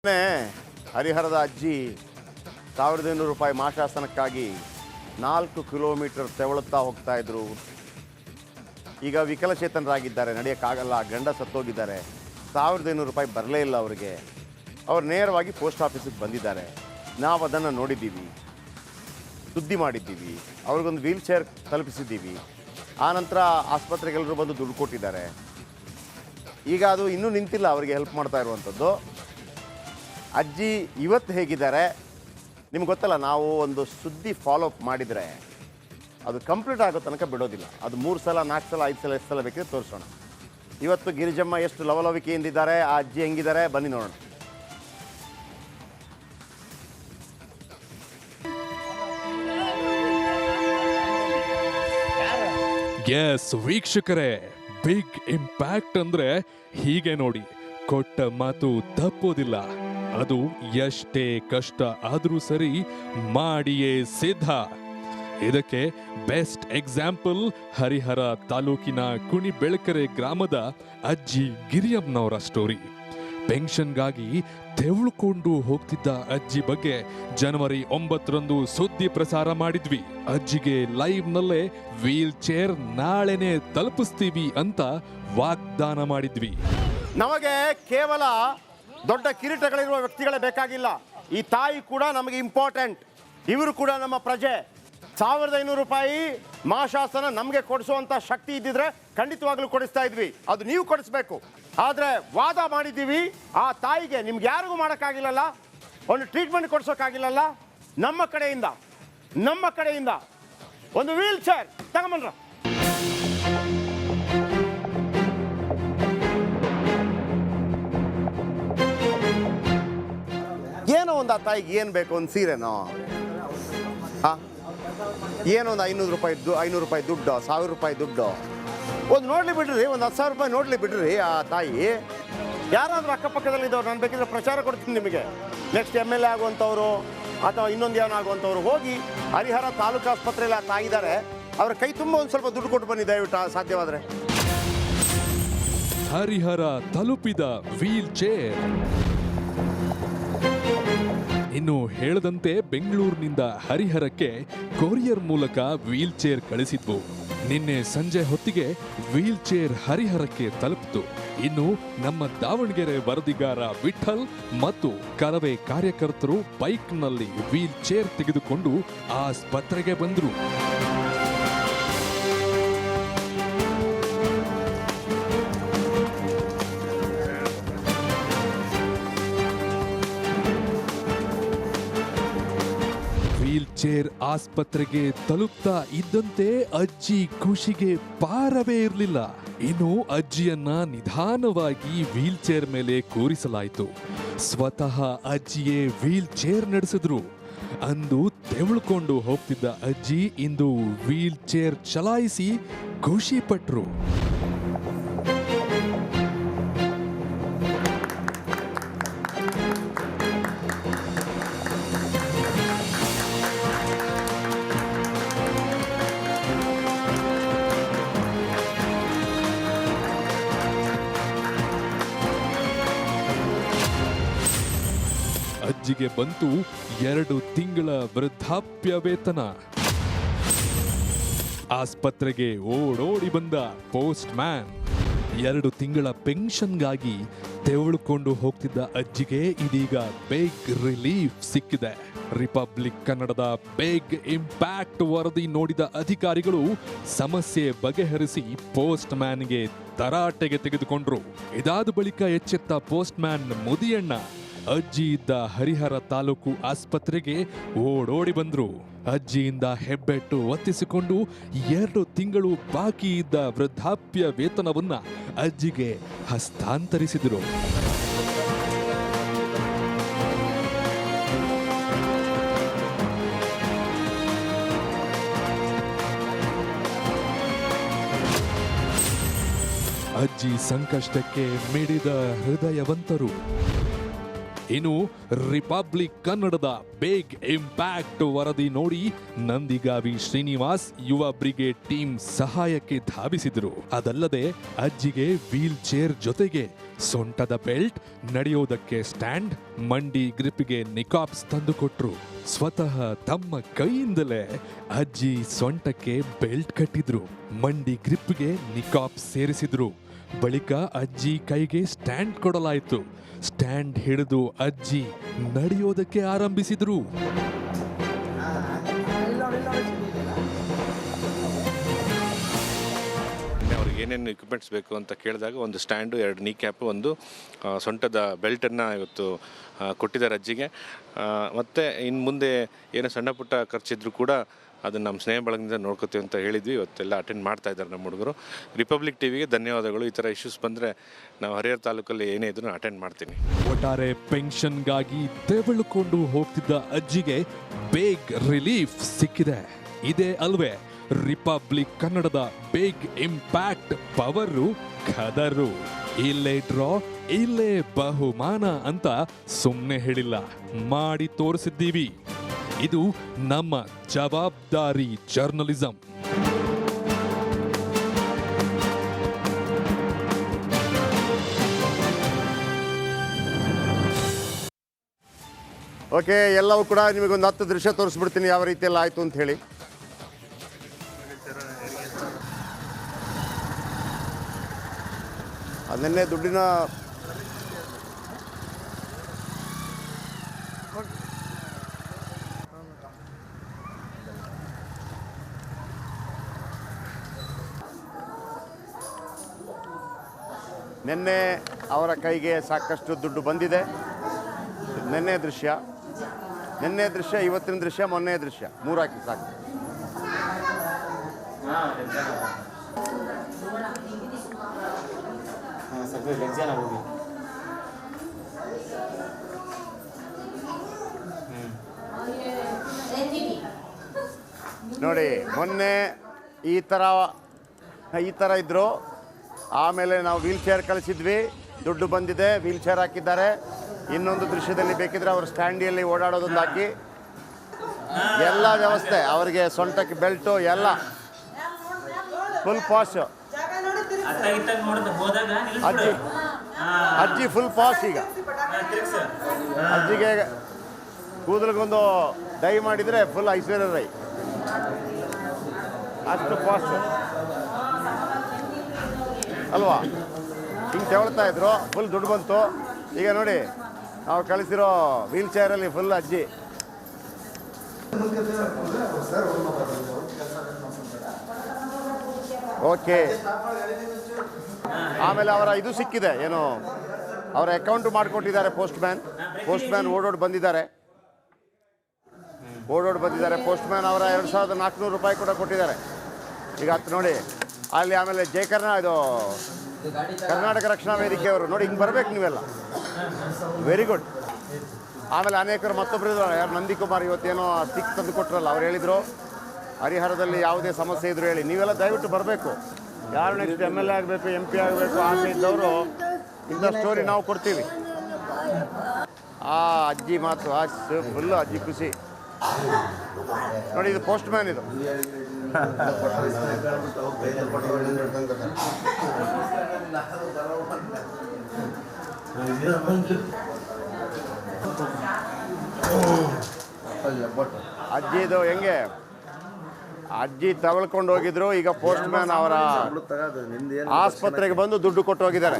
ಹರಿಹರದ ಅಜ್ಜಿ 1500 ರೂಪಾಯಿ ಮಾಶಾಸನಕ್ಕಾಗಿ 4 ಕಿಲೋಮೀಟರ್ ತೆವಳುತ್ತಾ ಹೋಗ್ತಾ ಇದ್ರು. ಈಗ ವಿಕಲಚೇತನರಾಗಿದ್ದಾರೆ, ನಡೆಯೋಕ್ಕಾಗಲ್ಲ, ಗಂಡ ಸತ್ತೋಗಿದ್ದಾರೆ. 1500 ರೂಪಾಯಿ ಬರಲೇ ಇಲ್ಲ ಅವರಿಗೆ. ಅವ್ರು ನೇರವಾಗಿ ಪೋಸ್ಟ್ ಆಫೀಸಿಗೆ ಬಂದಿದ್ದಾರೆ. ನಾವು ಅದನ್ನು ನೋಡಿದ್ದೀವಿ, ಸುದ್ದಿ ಮಾಡಿದ್ದೀವಿ, ಅವ್ರಿಗೊಂದು ವೀಲ್ ಚೇರ್ ತಲುಪಿಸಿದ್ದೀವಿ. ಆನಂತರ ಆಸ್ಪತ್ರೆಗೆಲ್ಲರೂ ಬಂದು ದುಡ್ಡು ಕೊಟ್ಟಿದ್ದಾರೆ. ಈಗ ಅದು ಇನ್ನೂ ನಿಂತಿಲ್ಲ ಅವರಿಗೆ ಹೆಲ್ಪ್ ಮಾಡ್ತಾ ಇರುವಂಥದ್ದು. ಅಜ್ಜಿ ಇವತ್ತು ಹೇಗಿದ್ದಾರೆ ನಿಮ್ಗೆ ಗೊತ್ತಲ್ಲ, ನಾವು ಒಂದು ಸುದ್ದಿ ಫಾಲೋ ಅಪ್ ಮಾಡಿದರೆ ಅದು ಕಂಪ್ಲೀಟ್ ಆಗೋ ತನಕ ಬಿಡೋದಿಲ್ಲ. ಅದು 3 ಸಲ 4 ಸಲ 5 ಸಲ ಎಷ್ಟು ಸಲ ಬೇಕಿದ್ರೆ ತೋರಿಸೋಣ. ಇವತ್ತು ಗಿರಿಜಮ್ಮ ಎಷ್ಟು ಲವಲವಿಕೆಯಿಂದಿದ್ದಾರೆ, ಆ ಅಜ್ಜಿ ಹೆಂಗಿದ್ದಾರೆ ಬನ್ನಿ ನೋಡೋಣ. ಎಸ್ ವೀಕ್ಷಕರೇ, ಬಿಗ್ ಇಂಪ್ಯಾಕ್ಟ್ ಅಂದ್ರೆ ಹೀಗೆ ನೋಡಿ, ಕೊಟ್ಟ ಮಾತು ತಪ್ಪೋದಿಲ್ಲ. ಅದು ಎಷ್ಟೇ ಕಷ್ಟ ಆದ್ರೂ ಸರಿ ಮಾಡಿಯೇ ಸಿದ್ಧ. ಇದಕ್ಕೆ ಬೆಸ್ಟ್ ಎಕ್ಸಾಂಪಲ್ ಹರಿಹರ ತಾಲೂಕಿನ ಕುಣಿಬೆಳಕೆರೆ ಗ್ರಾಮದ ಅಜ್ಜಿ ಗಿರಿಯಮ್ಮನವರ ಸ್ಟೋರಿ. ಪೆನ್ಷನ್ಗಾಗಿ ತೆವಳುಕೊಂಡು ಹೋಗ್ತಿದ್ದ ಅಜ್ಜಿ ಬಗ್ಗೆ ಜನವರಿ 9ರಂದು ಸುದ್ದಿ ಪ್ರಸಾರ ಮಾಡಿದ್ವಿ. ಅಜ್ಜಿಗೆ ಲೈವ್ ನಲ್ಲೇ ವೀಲ್ ಚೇರ್ ನಾಳೆನೆ ತಲುಪಿಸ್ತೀವಿ ಅಂತ ವಾಗ್ದಾನ ಮಾಡಿದ್ವಿ. ನಮಗೆ ಕೇವಲ ದೊಡ್ಡ ಕಿರೀಟಗಳಿರುವ ವ್ಯಕ್ತಿಗಳೇ ಬೇಕಾಗಿಲ್ಲ, ಈ ತಾಯಿ ಕೂಡ ನಮಗೆ ಇಂಪಾರ್ಟೆಂಟ್. ಇವರು ಕೂಡ ನಮ್ಮ ಪ್ರಜೆ. 1500 ರೂಪಾಯಿ ಮಾಶಾಸನ ನಮಗೆ ಕೊಡಿಸುವಂಥ ಶಕ್ತಿ ಇದ್ದಿದ್ರೆ ಖಂಡಿತವಾಗ್ಲೂ ಕೊಡಿಸ್ತಾ ಇದ್ವಿ. ಅದು ನೀವು ಕೊಡಿಸ್ಬೇಕು. ಆದರೆ ವಾದ ಮಾಡಿದ್ದೀವಿ, ಆ ತಾಯಿಗೆ ನಿಮ್ಗೆ ಯಾರಿಗೂ ಮಾಡೋಕ್ಕಾಗಿಲ್ಲಲ್ಲ, ಒಂದು ಟ್ರೀಟ್ಮೆಂಟ್ ಕೊಡಿಸೋಕ್ಕಾಗಿಲ್ಲಲ್ಲ, ನಮ್ಮ ಕಡೆಯಿಂದ ಒಂದು ವೀಲ್ ಚೇರ್ ತಗೊಂಬನ್ರ. ಏನೋ ಒಂದು ಆ ತಾಯಿಗೆ ಏನು ಬೇಕು, ಒಂದು ಸೀರೆನೋ, ಹಾಂ ಏನೋ ಒಂದು 500 ರೂಪಾಯಿ ದುಡ್ಡು, 1000 ರೂಪಾಯಿ ದುಡ್ಡು ಒಂದು ನೋಡಲಿ ಬಿಡ್ರಿ, ಒಂದು 10,000 ರೂಪಾಯಿ ನೋಡಲಿ ಬಿಡ್ರಿ. ಆ ತಾಯಿ ಯಾರಾದರೂ ಅಕ್ಕಪಕ್ಕದಲ್ಲಿದ್ದವ್ರು, ನಾನು ಬೇಕಿದ್ರೆ ಪ್ರಚಾರ ಕೊಡ್ತೀನಿ ನಿಮಗೆ. ನೆಕ್ಸ್ಟ್ MLA ಆಗುವಂಥವ್ರು ಅಥವಾ ಇನ್ನೊಂದು ಏನೋ ಆಗುವಂಥವ್ರು ಹೋಗಿ ಹರಿಹರ ತಾಲೂಕು ಆಸ್ಪತ್ರೆಯಲ್ಲಿ ಆ ತಾಯಿ ಇದ್ದಾರೆ, ಅವ್ರ ಕೈ ತುಂಬ ಒಂದು ಸ್ವಲ್ಪ ದುಡ್ಡು ಕೊಟ್ಟು ಬನ್ನಿ ದಯವಿಟ್ಟು, ಸಾಧ್ಯವಾದರೆ. ಹರಿಹರ ತಲುಪಿದ ವೀಲ್ ಚೇರ್. ಇನ್ನು ಹೇಳದಂತೆ ಬೆಂಗಳೂರಿನಿಂದ ಹರಿಹರಕ್ಕೆ ಕೊರಿಯರ್ ಮೂಲಕ ವೀಲ್ ಚೇರ್ ಕಳಿಸಿದ್ವು. ನಿನ್ನೆ ಸಂಜೆ ಹೊತ್ತಿಗೆ ವೀಲ್ ಚೇರ್ ಹರಿಹರಕ್ಕೆ ತಲುಪಿತು. ಇನ್ನು ನಮ್ಮ ದಾವಣಗೆರೆ ವರದಿಗಾರ ವಿಠಲ್ ಮತ್ತು ಕರವೇ ಕಾರ್ಯಕರ್ತರು ಬೈಕ್ನಲ್ಲಿ ವೀಲ್ ಚೇರ್ ತೆಗೆದುಕೊಂಡು ಆಸ್ಪತ್ರೆಗೆ ಬಂದರು. ವೀಲ್ ಚೇರ್ ಆಸ್ಪತ್ರೆಗೆ ತಲುಪ್ತಾ ಇದ್ದಂತೆ ಅಜ್ಜಿ ಖುಷಿಗೆ ಪಾರವೇ ಇರಲಿಲ್ಲ. ಇನ್ನು ಅಜ್ಜಿಯನ್ನ ನಿಧಾನವಾಗಿ ವೀಲ್ ಚೇರ್ ಮೇಲೆ ಕೂರಿಸಲಾಯಿತು. ಸ್ವತಃ ಅಜ್ಜಿಯೇ ವೀಲ್ ಚೇರ್ ನಡೆಸಿದ್ರು. ಅಂದು ತೆವಳುಕೊಂಡು ಹೋಗ್ತಿದ್ದ ಅಜ್ಜಿ ಇಂದು ವೀಲ್ ಚೇರ್ ಚಲಾಯಿಸಿ ಖುಷಿ ಪಟ್ರು. ಅಜ್ಜಿಗೆ ಬಂತು 2 ತಿಂಗಳ ವೃದ್ಧಾಪ್ಯ ವೇತನ. ಆಸ್ಪತ್ರೆಗೆ ಓಡೋಡಿ ಬಂದ ಪೋಸ್ಟ್ ಮ್ಯಾನ್. 2 ತಿಂಗಳ ಪೆನ್ಷನ್ಗಾಗಿ ತೆವಳುಕೊಂಡು ಹೋಗ್ತಿದ್ದ ಅಜ್ಜಿಗೆ ಇದೀಗ ಬೇಗ್ ರಿಲೀಫ್ ಸಿಕ್ಕಿದೆ. ರಿಪಬ್ಲಿಕ್ ಕನ್ನಡದ ಬೇಗ್ ಇಂಪ್ಯಾಕ್ಟ್ ವರದಿ ನೋಡಿದ ಅಧಿಕಾರಿಗಳು ಸಮಸ್ಯೆ ಬಗೆಹರಿಸಿ ಪೋಸ್ಟ್ ಮ್ಯಾನ್ಗೆ ತರಾಟೆಗೆ ತೆಗೆದುಕೊಂಡ್ರು. ಇದಾದ ಬಳಿಕ ಎಚ್ಚೆತ್ತ ಪೋಸ್ಟ್ ಮ್ಯಾನ್ ಮುದಿಯಣ್ಣ ಅಜ್ಜಿ ಇದ್ದ ಹರಿಹರ ತಾಲೂಕು ಆಸ್ಪತ್ರೆಗೆ ಓಡೋಡಿ ಬಂದ್ರು. ಅಜ್ಜಿಯಿಂದ ಹೆಬ್ಬೆಟ್ಟು ಒತ್ತಿಸಿಕೊಂಡು 2 ತಿಂಗಳು ಬಾಕಿ ಇದ್ದ ವೃದ್ಧಾಪ್ಯ ವೇತನವನ್ನ ಅಜ್ಜಿಗೆ ಹಸ್ತಾಂತರಿಸಿದರು. ಅಜ್ಜಿ ಸಂಕಷ್ಟಕ್ಕೆ ಮಿಡಿದ ಹೃದಯವಂತರು. ಇನ್ನು ರಿಪಬ್ಲಿಕ್ ಕನ್ನಡದ ಬೇಗ್ ಇಂಪ್ಯಾಕ್ಟ್ ವರದಿ ನೋಡಿ ನಂದಿಗಾವಿ ಶ್ರೀನಿವಾಸ್ ಯುವ ಬ್ರಿಗೇಡ್ ಟೀಮ್ ಸಹಾಯಕ್ಕೆ ಧಾವಿಸಿದರು. ಅದಲ್ಲದೆ ಅಜ್ಜಿಗೆ ವೀಲ್ ಚೇರ್ ಜೊತೆಗೆ ಸೊಂಟದ ಬೆಲ್ಟ್, ನಡೆಯೋದಕ್ಕೆ ಸ್ಟ್ಯಾಂಡ್, ಮಂಡಿ ಗ್ರಿಪ್ಗೆ ನಿಕಾಪ್ಸ್ ತಂದುಕೊಟ್ರು. ಸ್ವತಃ ತಮ್ಮ ಕೈಯಿಂದಲೇ ಅಜ್ಜಿ ಸೊಂಟಕ್ಕೆ ಬೆಲ್ಟ್ ಕಟ್ಟಿದ್ರು, ಮಂಡಿ ಗ್ರಿಪ್ಗೆ ನಿಕಾಪ್ಸ್ ಸೇರಿಸಿದ್ರು. ಬಳಿಕ ಅಜ್ಜಿ ಕೈಗೆ ಸ್ಟ್ಯಾಂಡ್ ಕೊಡಲಾಯಿತು. ಸ್ಟ್ಯಾಂಡ್ ಹಿಡಿದು ಅಜ್ಜಿ ನಡೆಯೋದಕ್ಕೆ ಆರಂಭಿಸಿದ್ರು. ಅವ್ರಿಗೆ ಏನೇನು ಇಕ್ವಿಪ್ಮೆಂಟ್ಸ್ ಬೇಕು ಅಂತ ಕೇಳಿದಾಗ ಒಂದು ಸ್ಟ್ಯಾಂಡು, 2 ನೀ ಕ್ಯಾಪು, ಒಂದು ಸೊಂಟದ ಬೆಲ್ಟನ್ನು ಇವತ್ತು ಕೊಟ್ಟಿದ್ದಾರೆ ಅಜ್ಜಿಗೆ. ಮತ್ತು ಇನ್ನು ಮುಂದೆ ಏನೋ ಸಣ್ಣ ಪುಟ್ಟ ಖರ್ಚಿದ್ರು ಕೂಡ ಅದನ್ನು ನಮ್ಮ ಸ್ನೇಹ ಬಳಗದಿಂದ ನೋಡ್ಕೋತೀವಿ ಅಂತ ಹೇಳಿದ್ವಿ. ಇವತ್ತೆಲ್ಲ ಅಟೆಂಡ್ ಮಾಡ್ತಾ ಇದ್ದಾರೆ ನಮ್ಮ ಹುಡುಗರು. ರಿಪಬ್ಲಿಕ್ ಟಿವಿಗೆ ಧನ್ಯವಾದಗಳು. ಈ ಥರ ಇಶ್ಯೂಸ್ ಬಂದರೆ ನಾವು ಹರಿಹರ ತಾಲೂಕಲ್ಲಿ ಏನೇ ಇದ್ರೂ ಅಟೆಂಡ್ ಮಾಡ್ತೀನಿ. ಒಟ್ಟಾರೆ ಪೆನ್ಷನ್ಗಾಗಿ ತೆವಳುಕೊಂಡು ಹೋಗ್ತಿದ್ದ ಅಜ್ಜಿಗೆ ಬೇಗ್ ರಿಲೀಫ್ ಸಿಕ್ಕಿದೆ. ಇದೇ ಅಲ್ವೇ ರಿಪಬ್ಲಿಕ್ ಕನ್ನಡದ ಬಿಗ್ ಇಂಪ್ಯಾಕ್ಟ್ ಪವರು ಖದರು. ಇಲ್ಲೇ ಡ್ರಾ, ಇಲ್ಲೇ ಬಹುಮಾನ ಅಂತ ಸುಮ್ಮನೆ ಹೇಳಿಲ್ಲ, ಮಾಡಿ ತೋರಿಸಿದ್ದೀವಿ. ಇದು ನಮ್ಮ ಜವಾಬ್ದಾರಿ ಜರ್ನಲಿಸಂ. ಓಕೆ, ಎಲ್ಲವೂ ಕೂಡ ನಿಮಗೊಂದು 10 ದೃಶ್ಯ ತೋರಿಸ್ಬಿಡ್ತೀನಿ ಯಾವ ರೀತಿಯೆಲ್ಲ ಆಯಿತು ಅಂತ ಹೇಳಿ. ಅದನ್ನೇ ದುಡ್ಡಿನ ನಿನ್ನೆ ಅವರ ಕೈಗೆ ಸಾಕಷ್ಟು ದುಡ್ಡು ಬಂದಿದೆ. ನಿನ್ನೆ ದೃಶ್ಯ, ಇವತ್ತಿನ ದೃಶ್ಯ, ಮೊನ್ನೆ ದೃಶ್ಯ, 3 ಹಾಕಿ ಸಾಕು. ನೋಡಿ, ಮೊನ್ನೆ ಈ ಥರ ಇದ್ರು. ಆಮೇಲೆ ನಾವು ವೀಲ್ ಚೇರ್ ಕಳಿಸಿದ್ವಿ, ದುಡ್ಡು ಬಂದಿದೆ, ವೀಲ್ ಚೇರ್ ಹಾಕಿದ್ದಾರೆ. ಇನ್ನೊಂದು ದೃಶ್ಯದಲ್ಲಿ ಬೇಕಿದ್ರೆ ಅವರು ಸ್ಟ್ಯಾಂಡಿಯಲ್ಲಿ ಓಡಾಡೋದೊಂದು ಹಾಕಿ ಎಲ್ಲ ವ್ಯವಸ್ಥೆ, ಅವರಿಗೆ ಸೊಂಟಕ್ಕೆ ಬೆಲ್ಟು ಎಲ್ಲ ಫುಲ್ ಪಾಶ್. ಅಜ್ಜಿ ಫುಲ್ ಪಾಶ್. ಈಗ ಅಜ್ಜಿಗೆ ಕೂದಲಿಗೊಂದು ಡೈ ಮಾಡಿದರೆ ಫುಲ್ ಐಶ್ವರ್ಯ ರೈ, ಅಷ್ಟು ಪಾಶ್ ಅಲ್ವಾ? ಹಿಂಗೆ ತೆವಳ್ತಾ ಇದ್ರು, ಫುಲ್ ದುಡ್ಡು ಬಂತು. ಈಗ ನೋಡಿ, ನಾವು ಕಳಿಸಿರೋ ವೀಲ್ ಚೇರಲ್ಲಿ ಫುಲ್ ಅಜ್ಜಿ. ಓಕೆ, ಆಮೇಲೆ ಅವರ ಇದು ಸಿಕ್ಕಿದೆ, ಏನು ಅವರ ಅಕೌಂಟ್ ಮಾಡಿಕೊಟ್ಟಿದ್ದಾರೆ. ಪೋಸ್ಟ್ ಮ್ಯಾನ್ ಓಡೋಡ್ ಬಂದಿದ್ದಾರೆ. ಪೋಸ್ಟ್ ಮ್ಯಾನ್ ಅವರ 2400 ರೂಪಾಯಿ ಕೂಡ ಕೊಟ್ಟಿದ್ದಾರೆ. ಈಗ ಹತ್ತು ನೋಡಿ ಅಲ್ಲಿ. ಆಮೇಲೆ ಇದು ಕರ್ನಾಟಕ ರಕ್ಷಣಾ ವೇದಿಕೆಯವರು ನೋಡಿ, ಹಿಂಗೆ ಬರ್ಬೇಕು ನೀವೆಲ್ಲ. Very good. ಆಮೇಲೆ ಅನೇಕರು ಮತ್ತೊಬ್ಬರು ಯಾರು, ನಂದಿಕುಮಾರ್ ಇವತ್ತೇನೋ ಸ್ಟಿಕ್ ತಂದು ಕೊಟ್ಟರಲ್ಲ, ಅವ್ರು ಹೇಳಿದರು ಹರಿಹರದಲ್ಲಿ ಯಾವುದೇ ಸಮಸ್ಯೆ ಇದ್ರು ಹೇಳಿ. ನೀವೆಲ್ಲ ದಯವಿಟ್ಟು ಬರಬೇಕು. ಯಾರು ನೆಕ್ಸ್ಟ್ MLA ಆಗಬೇಕು, MP ಆಗಬೇಕು ಅಂತ ಇದ್ದವರು ಇಂಥ ಸ್ಟೋರಿ ನಾವು ಕೊಡ್ತೀವಿ. ಅಜ್ಜಿ ಮಾತು ಫುಲ್ಲು ಅಜ್ಜಿ ಖುಷಿ ನೋಡಿ. ಇದು ಪೋಸ್ಟ್ ಮ್ಯಾನ್, ಇದು ಅಜ್ಜಿದು ಹೆಂಗೆ ಅಜ್ಜಿ ತಗೊಳ್ಕೊಂಡು ಹೋಗಿದ್ರು. ಈಗ ಪೋಸ್ಟ್ ಮ್ಯಾನ್ ಅವರ ಆಸ್ಪತ್ರೆಗೆ ಬಂದು ದುಡ್ಡು ಕೊಟ್ಟು ಹೋಗಿದ್ದಾರೆ.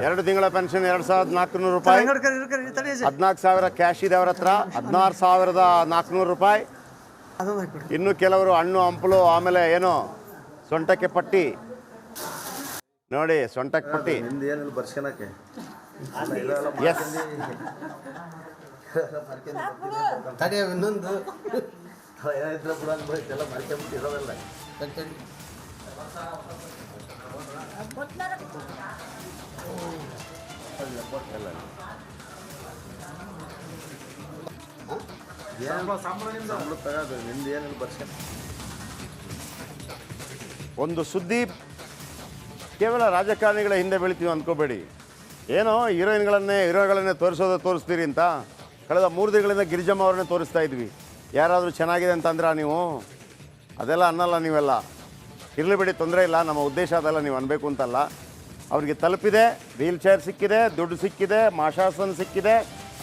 ಎರಡು ತಿಂಗಳ ಪೆನ್ಷನ್ 2400 ರೂಪಾಯಿ, 14,000 ಕ್ಯಾಶ್ ಇದೆ ಅವ್ರ ಹತ್ರ, 16,400 ರೂಪಾಯಿ. ಇನ್ನು ಕೆಲವರು ಹಣ್ಣು ಹಂಪಲು, ಆಮೇಲೆ ಏನೋ ಸೊಂಟಕ್ಕೆ ಪಟ್ಟಿ ನೋಡಿ, ಸೊಂಟಕ್ಕೆ ಪಟ್ಟಿ. ಎಸ್, ಒಂದು ಸುದ್ದಿ ಕೇವಲ ರಾಜಕಾರಣಿಗಳ ಹಿಂದೆ ಬೆಳಿತೀವಿ ಅಂದ್ಕೋಬೇಡಿ. ಏನೋ ಹೀರೋಗಳನ್ನೇ ತೋರಿಸ್ತೀರಿ ಅಂತ ಕಳೆದ 3 ದಿನಗಳಿಂದ ಗಿರಿಜಮ್ಮ ಅವ್ರನ್ನೇ ತೋರಿಸ್ತಾ ಇದ್ವಿ. ಯಾರಾದರೂ ಚೆನ್ನಾಗಿದೆ ಅಂತಂದ್ರೆ ನೀವು ಅದೆಲ್ಲ ಅನ್ನಲ್ಲ ನೀವೆಲ್ಲ. ಇರಲಿ ಬಿಡಿ, ತೊಂದರೆ ಇಲ್ಲ. ನಮ್ಮ ಉದ್ದೇಶ ಅದೆಲ್ಲ ನೀವು ಅನ್ಬೇಕು ಅಂತಲ್ಲ. ಅವರಿಗೆ ತಲುಪಿದೆ, ವೀಲ್ ಚೇರ್ ಸಿಕ್ಕಿದೆ, ದುಡ್ಡು ಸಿಕ್ಕಿದೆ, ಮಾಶಾಸನ ಸಿಕ್ಕಿದೆ,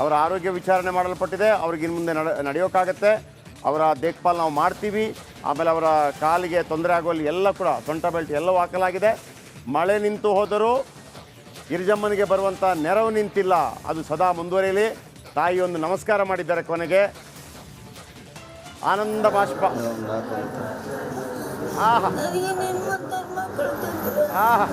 ಅವರ ಆರೋಗ್ಯ ವಿಚಾರಣೆ ಮಾಡಲ್ಪಟ್ಟಿದೆ. ಅವ್ರಿಗೆ ಇನ್ನು ಮುಂದೆ ನಡೆಯೋಕ್ಕಾಗತ್ತೆ. ಅವರ ದೇಖ್ಭಾಲ್ ನಾವು ಮಾಡ್ತೀವಿ. ಆಮೇಲೆ ಅವರ ಕಾಲಿಗೆ ತೊಂದರೆ ಆಗುವಲ್ಲಿ ಎಲ್ಲ ಕೂಡ ಸೊಂಟ ಬೆಲ್ಟ್ ಎಲ್ಲವೂ ಹಾಕಲಾಗಿದೆ. ಮಳೆ ನಿಂತು ಹೋದರೂ ಗಿರಿಜಮ್ಮನಿಗೆ ಬರುವಂಥ ನೆರವು ನಿಂತಿಲ್ಲ, ಅದು ಸದಾ ಮುಂದುವರಿಯಲಿ. ತಾಯಿ ಒಂದು ನಮಸ್ಕಾರ ಮಾಡಿದ್ದಾರೆ ಕೊನೆಗೆ. ಆನಂದ ಬಾಷ್ಪ. ಆಹಾ ಆಹಾ